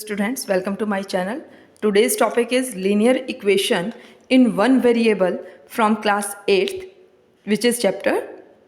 Students, welcome to my channel. Today's topic is linear equation in one variable from class 8th, which is chapter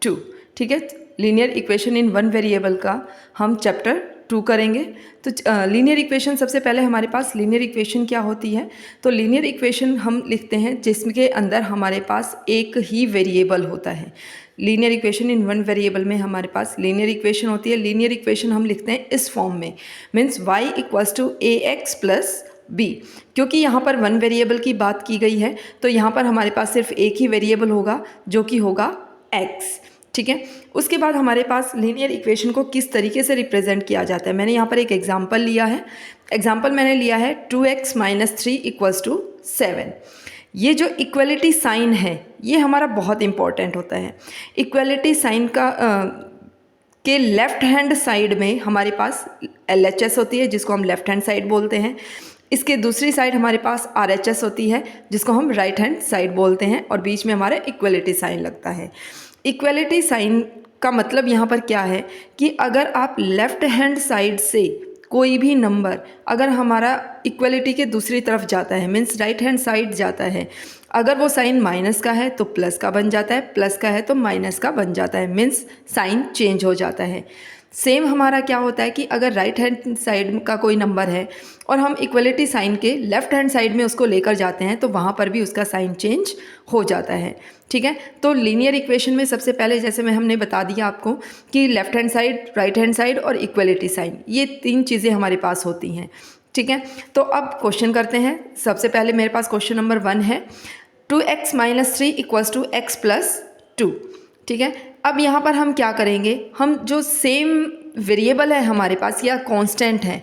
2. ठीक है, linear equation in one variable का हम chapter 2 करेंगे. तो linear equation सबसे पहले हमारे पास linear equation क्या होती है. तो linear equation हम लिखते हैं जिसके अंदर हमारे पास एक ही वेरिएबल होता है. Linear equation in one variable में हमारे पास लीनियर इक्वेशन होती है. लीनियर इक्वेशन हम लिखते हैं इस फॉर्म में, means y equals to a x plus b. क्योंकि यहाँ पर वन वेरिएबल की बात की गई है तो यहाँ पर हमारे पास सिर्फ एक ही वेरिएबल होगा जो कि होगा x. ठीक है, उसके बाद हमारे पास लीनियर इक्वेशन को किस तरीके से रिप्रेजेंट किया जाता है. मैंने यहाँ पर एक एग्जाम्पल लिया है. एग्जाम्पल मैंने लिया है 2x माइनस 3 इक्वल्स टू 7. ये जो इक्वलिटी साइन है ये हमारा बहुत इंपॉर्टेंट होता है. इक्वलिटी साइन का के लेफ़्ट हैंड साइड में हमारे पास LHS होती है जिसको हम लेफ़्ट हैंड साइड बोलते हैं. इसके दूसरी साइड हमारे पास RHS होती है जिसको हम राइट हैंड साइड बोलते हैं और बीच में हमारा इक्वलिटी साइन लगता है. इक्वलिटी साइन का मतलब यहाँ पर क्या है कि अगर आप लेफ़्ट हैंड साइड से कोई भी नंबर अगर हमारा इक्वलिटी के दूसरी तरफ जाता है, मीन्स राइट हैंड साइड जाता है, अगर वो साइन माइनस का है तो प्लस का बन जाता है, प्लस का है तो माइनस का बन जाता है, मीन्स साइन चेंज हो जाता है. सेम हमारा क्या होता है कि अगर राइट हैंड साइड का कोई नंबर है और हम इक्वलिटी साइन के लेफ़्ट हैंड साइड में उसको लेकर जाते हैं तो वहाँ पर भी उसका साइन चेंज हो जाता है. ठीक है, तो लीनियर इक्वेशन में सबसे पहले जैसे हमने बता दिया आपको कि left hand side, right hand side और इक्वलिटी साइन, ये तीन चीज़ें हमारे पास होती हैं. ठीक है, तो अब क्वेश्चन करते हैं. सबसे पहले मेरे पास क्वेश्चन नंबर 1 है 2x minus 3 equals to x plus 2. ठीक है, अब यहाँ पर हम क्या करेंगे, हम जो सेम वेरिएबल है हमारे पास या कांस्टेंट है,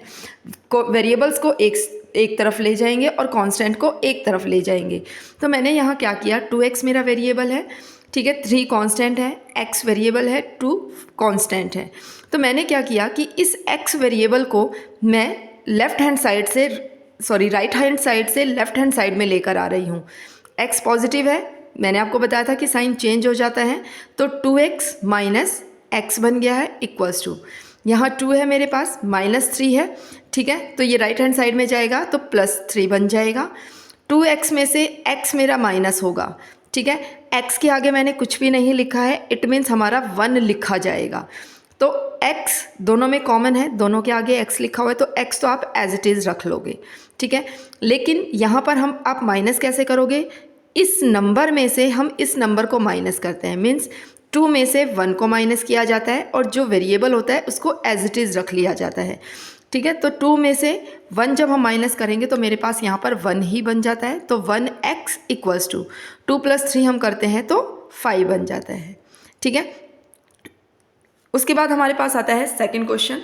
वेरिएबल्स को एक तरफ ले जाएंगे और कांस्टेंट को एक तरफ ले जाएंगे. तो मैंने यहाँ क्या किया, 2x मेरा वेरिएबल है, ठीक है, 3 कांस्टेंट है, x वेरिएबल है, 2 कांस्टेंट है. तो मैंने क्या किया कि इस x वेरिएबल को मैं लेफ़्ट हैंड साइड से राइट हैंड साइड से लेफ़्ट हैंड साइड में लेकर आ रही हूँ. x पॉजिटिव है, मैंने आपको बताया था कि साइन चेंज हो जाता है, तो 2x माइनस एक्स बन गया है इक्वल्स टू, यहाँ 2 है मेरे पास, माइनस 3 है. ठीक है, तो ये राइट हैंड साइड में जाएगा तो प्लस 3 बन जाएगा. 2x में से x मेरा माइनस होगा. ठीक है, x के आगे मैंने कुछ भी नहीं लिखा है, इट मीन्स हमारा 1 लिखा जाएगा. तो x दोनों में कॉमन है, दोनों के आगे x लिखा हुआ है तो x तो आप एज इट इज़ रख लोगे. ठीक है, लेकिन यहाँ पर आप माइनस कैसे करोगे, इस नंबर में से हम इस नंबर को माइनस करते हैं, मीन्स 2 में से 1 को माइनस किया जाता है और जो वेरिएबल होता है उसको एज इट इज़ रख लिया जाता है. ठीक है, तो 2 में से 1 जब हम माइनस करेंगे तो मेरे पास यहाँ पर 1 ही बन जाता है. तो 1x इक्वल्स टू 2 प्लस 3 हम करते हैं तो 5 बन जाता है. ठीक है, उसके बाद हमारे पास आता है सेकंड क्वेश्चन.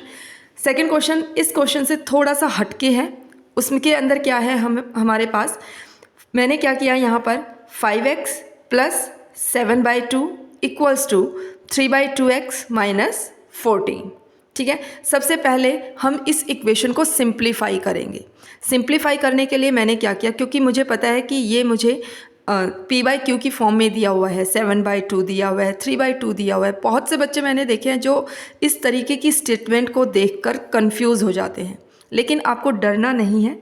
सेकंड क्वेश्चन इस क्वेश्चन से थोड़ा सा हटके है. उसके अंदर क्या है, हमारे पास मैंने क्या किया, यहाँ पर 5x plus 7/2 equals to 3/2x minus 14. ठीक है, सबसे पहले हम इस इक्वेशन को सिंप्लीफाई करेंगे. सिंप्लीफाई करने के लिए मैंने क्या किया, क्योंकि मुझे पता है कि ये मुझे p/q की फॉर्म में दिया हुआ है, 7/2 दिया हुआ है, 3/2 दिया हुआ है. बहुत से बच्चे मैंने देखे हैं जो इस तरीके की स्टेटमेंट को देखकर कंफ्यूज हो जाते हैं, लेकिन आपको डरना नहीं है.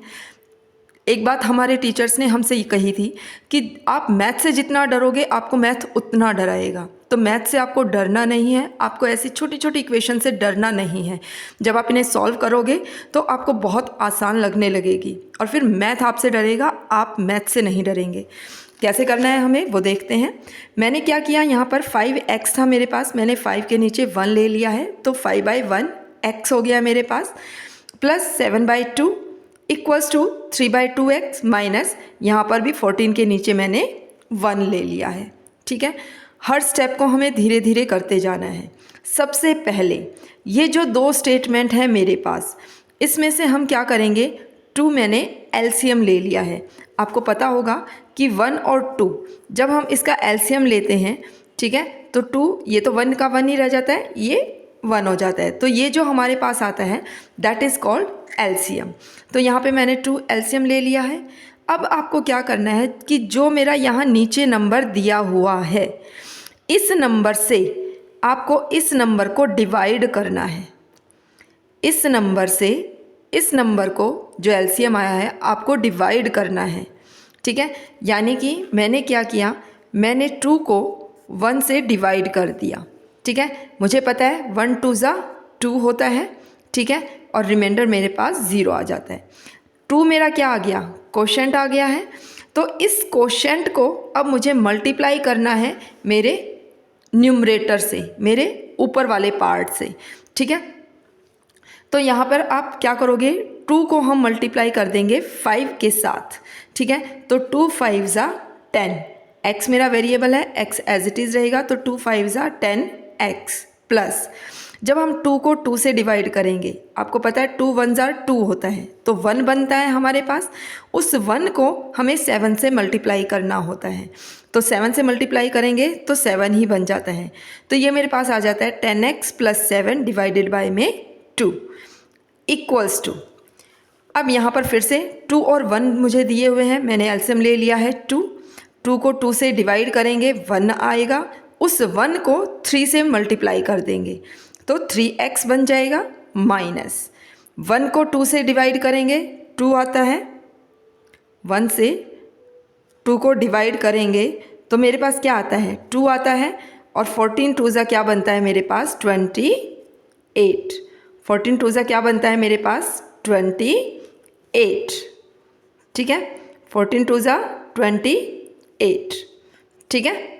एक बात हमारे टीचर्स ने हमसे ये कही थी कि आप मैथ से जितना डरोगे आपको मैथ उतना डराएगा. तो मैथ से आपको डरना नहीं है, आपको ऐसी छोटी छोटी इक्वेशन से डरना नहीं है. जब आप इन्हें सॉल्व करोगे तो आपको बहुत आसान लगने लगेगी और फिर मैथ आपसे डरेगा, आप मैथ से नहीं डरेंगे. कैसे करना है हमें वो देखते हैं. मैंने क्या किया, यहाँ पर 5x था मेरे पास, मैंने 5 के नीचे 1 ले लिया है तो 5/1 x हो गया मेरे पास, plus 7/2 equals to 3/2x minus, यहाँ पर भी 14 के नीचे मैंने 1 ले लिया है. ठीक है, हर स्टेप को हमें धीरे धीरे करते जाना है. सबसे पहले ये जो 2 स्टेटमेंट हैं मेरे पास, इसमें से हम क्या करेंगे, 2 मैंने एलसीएम ले लिया है. आपको पता होगा कि 1 और 2 जब हम इसका एलसीएम लेते हैं, ठीक है, तो 2 ये तो 1 का 1 ही रह जाता है, ये 1 हो जाता है. तो ये जो हमारे पास आता है दैट इज़ कॉल्ड एलसीएम. तो यहाँ पे मैंने 2 एलसीएम ले लिया है. अब आपको क्या करना है कि जो मेरा यहाँ नीचे नंबर दिया हुआ है, इस नंबर से आपको इस नंबर को डिवाइड करना है. इस नंबर से इस नंबर को जो एलसीएम आया है आपको डिवाइड करना है, ठीक है। यानी कि मैंने क्या किया, मैंने 2 को 1 से डिवाइड कर दिया, ठीक है। मुझे पता है 1 2 ज़ा 2 होता है, ठीक है, और रिमाइंडर मेरे पास 0 आ जाता है। 2 मेरा क्या आ गया, कोशेंट आ गया है। तो इस कोशेंट को अब मुझे मल्टीप्लाई करना है मेरे न्यूमरेटर से, मेरे ऊपर वाले पार्ट से, ठीक है। तो यहाँ पर आप क्या करोगे, 2 को हम मल्टीप्लाई कर देंगे 5 के साथ, ठीक है। तो 2 5 ज़ा 10, x मेरा वेरिएबल है, x एज इट इज़ रहेगा, तो 2 5 ज़ा 10x प्लस जब हम 2 को 2 से डिवाइड करेंगे, आपको पता है 2 1 ज़ा 2 होता है, तो 1 बनता है हमारे पास। उस 1 को हमें 7 से मल्टीप्लाई करना होता है, तो 7 से मल्टीप्लाई करेंगे तो 7 ही बन जाता है। तो ये मेरे पास आ जाता है 10x प्लस 7 डिवाइडेड बाय में 2 इक्वल्स टू, अब यहाँ पर फिर से 2 और 1 मुझे दिए हुए हैं, मैंने एलसीएम ले लिया है 2 को 2 से डिवाइड करेंगे 1 आएगा, उस 1 को 3 से मल्टीप्लाई कर देंगे तो 3x बन जाएगा, माइनस 1 को 2 से डिवाइड करेंगे 2 आता है, 1 से 2 को डिवाइड करेंगे तो मेरे पास क्या आता है 2 आता है, और 14 2 ज़ा क्या बनता है मेरे पास 28, 14 2 ज़ा क्या बनता है मेरे पास 28, ठीक है। 14 2 ज़ा 28, ठीक है।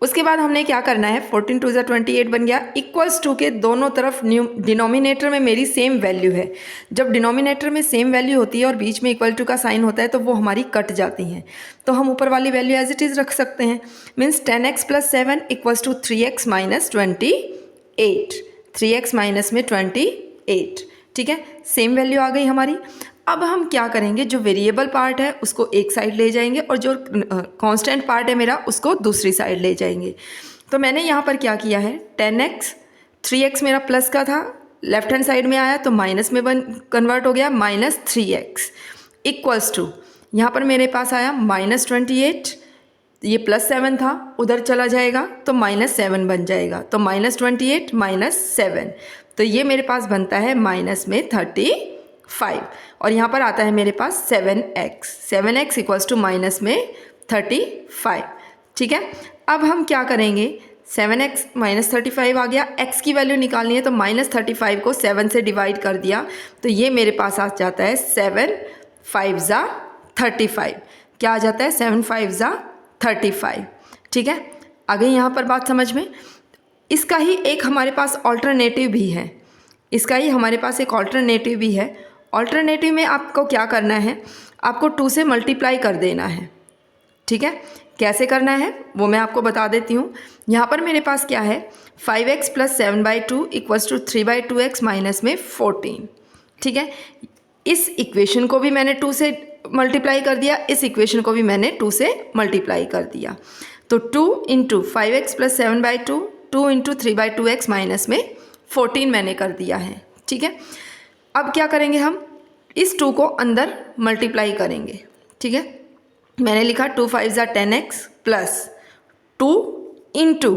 उसके बाद हमने क्या करना है, 14 2 ज़ा 28 बन गया, इक्वल्स टू के दोनों तरफ डिनोमिनेटर में मेरी सेम वैल्यू है। जब डिनोमिनेटर में सेम वैल्यू होती है और बीच में इक्वल टू का साइन होता है तो वो हमारी कट जाती हैं, तो हम ऊपर वाली वैल्यू एज इट इज़ रख सकते हैं। Means 10x plus 7 equals to 3x minus 28, 3x minus में 28, ठीक है, सेम वैल्यू आ गई हमारी। अब हम क्या करेंगे, जो वेरिएबल पार्ट है उसको एक साइड ले जाएंगे और जो कांस्टेंट पार्ट है मेरा उसको दूसरी साइड ले जाएंगे। तो मैंने यहाँ पर क्या किया है, 10x 3x मेरा प्लस का था, लेफ्ट हैंड साइड में आया तो माइनस में कन्वर्ट हो गया, माइनस 3x इक्वल्स टू यहाँ पर मेरे पास आया माइनस 28, ये प्लस 7 था उधर चला जाएगा तो माइनस 7 बन जाएगा, तो माइनस 28 माइनस 7, तो ये मेरे पास बनता है माइनस में 35, और यहाँ पर आता है मेरे पास 7x इक्वल्स टू माइनस में 35, ठीक है। अब हम क्या करेंगे, 7x माइनस 35 आ गया, x की वैल्यू निकालनी है तो माइनस 35 को 7 से डिवाइड कर दिया तो ये मेरे पास आ जाता है 7 5 ज़ा 35, क्या आ जाता है 7 5 ज़ा 35, ठीक है। आ गई यहाँ पर बात समझ में। इसका ही एक हमारे पास ऑल्टरनेटिव भी है, इसका ही हमारे पास एक ऑल्टरनेटिव भी है। ऑल्टरनेटिव में आपको क्या करना है, आपको 2 से मल्टीप्लाई कर देना है, ठीक है। कैसे करना है वो मैं आपको बता देती हूँ। यहाँ पर मेरे पास क्या है, 5x plus 7/2 equals to 3/2x minus में 14, ठीक है। इस इक्वेशन को भी मैंने 2 से मल्टीप्लाई कर दिया, इस इक्वेशन को भी मैंने 2 से मल्टीप्लाई कर दिया, तो 2 into 5x plus 7/2, 2 into 3/2x minus में 14 मैंने कर दिया है, ठीक है। अब क्या करेंगे, हम इस 2 को अंदर मल्टीप्लाई करेंगे, ठीक है। मैंने लिखा 2 5 ज़ा 10x प्लस 2 इंटू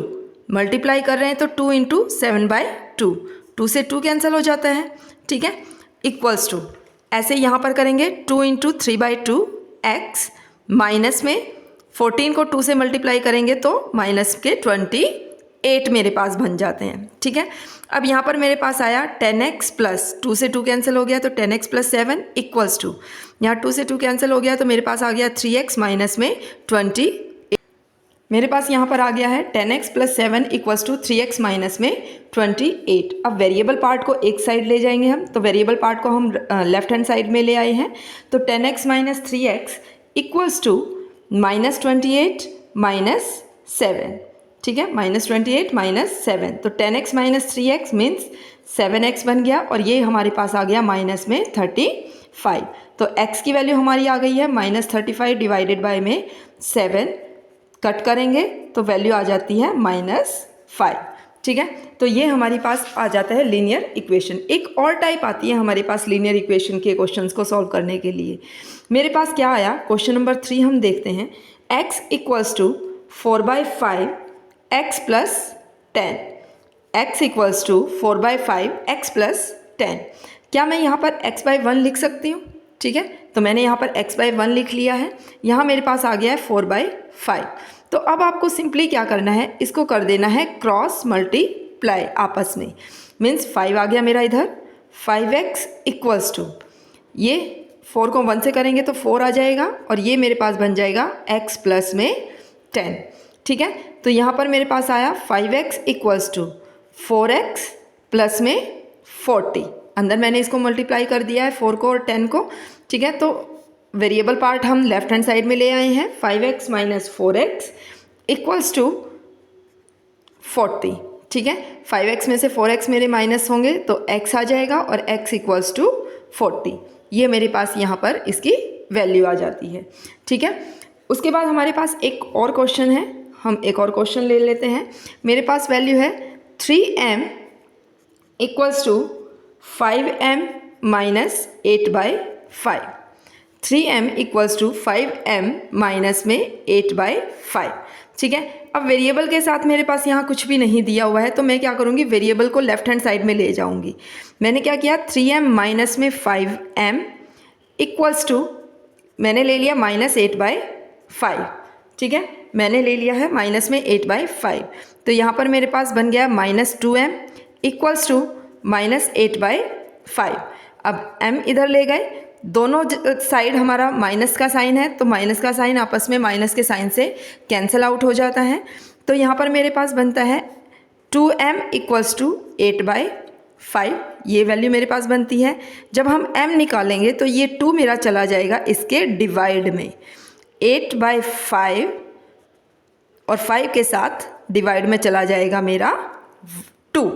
मल्टीप्लाई कर रहे हैं तो 2 इंटू 7/2, 2 से 2 कैंसिल हो जाता है, ठीक है, इक्वल्स टू ऐसे यहाँ पर करेंगे 2 इंटू 3/2x माइनस में 14 को 2 से मल्टीप्लाई करेंगे तो माइनस के 28 मेरे पास बन जाते हैं, ठीक है। अब यहाँ पर मेरे पास आया 10x प्लस 2 से 2 कैंसिल हो गया तो 10x प्लस 7 इक्वल्स टू, यहाँ 2 से 2 कैंसिल हो गया तो मेरे पास आ गया 3x माइनस में 28, मेरे पास यहाँ पर आ गया है 10x plus 7 equals to 3x minus में 28। अब वेरिएबल पार्ट को एक साइड ले जाएंगे हम, तो वेरिएबल पार्ट को हम लेफ्ट हैंड साइड में ले आए हैं, तो 10x minus 3x equals to minus 28 minus 7, ठीक है, माइनस 28 माइनस 7, तो 10x minus 3x means 7x बन गया, और ये हमारे पास आ गया माइनस में 35, तो x की वैल्यू हमारी आ गई है माइनस 35 डिवाइडेड बाय में 7, कट करेंगे तो वैल्यू आ जाती है -5, ठीक है। तो ये हमारे पास आ जाता है लीनियर इक्वेशन। एक और टाइप आती है हमारे पास लीनियर इक्वेशन के क्वेश्चंस को सॉल्व करने के लिए। मेरे पास क्या आया, क्वेश्चन नंबर 3 हम देखते हैं, x equals to 4/5 x plus 10, x equals to 4/5 x plus 10, क्या मैं यहाँ पर x/1 लिख सकती हूँ? ठीक है, तो मैंने यहाँ पर x/1 लिख लिया है। यहाँ मेरे पास आ गया है 4/5। तो अब आपको सिंपली क्या करना है, इसको कर देना है क्रॉस मल्टीप्लाई आपस में। मीन्स 5 आ गया मेरा इधर, 5x इक्वल्स टू, ये 4 को 1 से करेंगे तो 4 आ जाएगा, और ये मेरे पास बन जाएगा x प्लस में 10। ठीक है, तो यहाँ पर मेरे पास आया 5x equals to 4x plus में 40। अंदर मैंने इसको मल्टीप्लाई कर दिया है 4 को और 10 को। ठीक है, तो वेरिएबल पार्ट हम लेफ्ट हैंड साइड में ले आए हैं। 5x minus 4x equals to 40। ठीक है, 5x में से 4x मेरे माइनस होंगे तो x आ जाएगा, और x इक्वल्स टू 40। ये मेरे पास यहाँ पर इसकी वैल्यू आ जाती है। ठीक है, उसके बाद हमारे पास एक और क्वेश्चन है, हम एक और क्वेश्चन ले लेते हैं। मेरे पास वैल्यू है 3m equals to 5m minus 8/5। 3m equals to 5m minus में 8/5। ठीक है, अब वेरिएबल के साथ मेरे पास यहाँ कुछ भी नहीं दिया हुआ है, तो मैं क्या करूँगी, वेरिएबल को लेफ्ट हैंड साइड में ले जाऊँगी। मैंने क्या किया, 3m माइनस में 5m इक्वल्स टू, मैंने ले लिया माइनस 8/5। ठीक है, मैंने ले लिया है माइनस में 8/5। तो यहाँ पर मेरे पास बन गया minus 2m equals to minus 8/5। अब m इधर ले गए, दोनों साइड हमारा माइनस का साइन है, तो माइनस का साइन आपस में माइनस के साइन से कैंसिल आउट हो जाता है। तो यहाँ पर मेरे पास बनता है 2m इक्वल्स टू 8/5। ये वैल्यू मेरे पास बनती है। जब हम m निकालेंगे तो ये 2 मेरा चला जाएगा इसके डिवाइड में, 8/5 और 5 के साथ डिवाइड में चला जाएगा मेरा 2।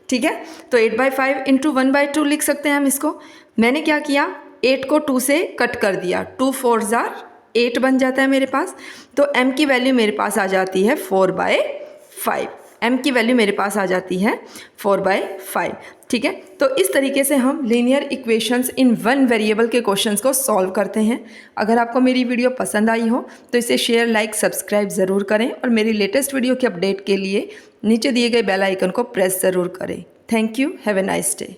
ठीक है, तो 8/5 इंटू 1/2 लिख सकते हैं हम इसको। मैंने क्या किया, 8 को 2 से कट कर दिया, 2 4s 8 बन जाता है मेरे पास। तो m की वैल्यू मेरे पास आ जाती है 4/5। m की वैल्यू मेरे पास आ जाती है 4/5। ठीक है, तो इस तरीके से हम linear equations in one variable के क्वेश्चंस को सॉल्व करते हैं। अगर आपको मेरी वीडियो पसंद आई हो तो इसे शेयर, लाइक, सब्सक्राइब ज़रूर करें, और मेरी लेटेस्ट वीडियो के अपडेट के लिए नीचे दिए गए बेल आइकन को प्रेस ज़रूर करें। Thank you, have a nice day.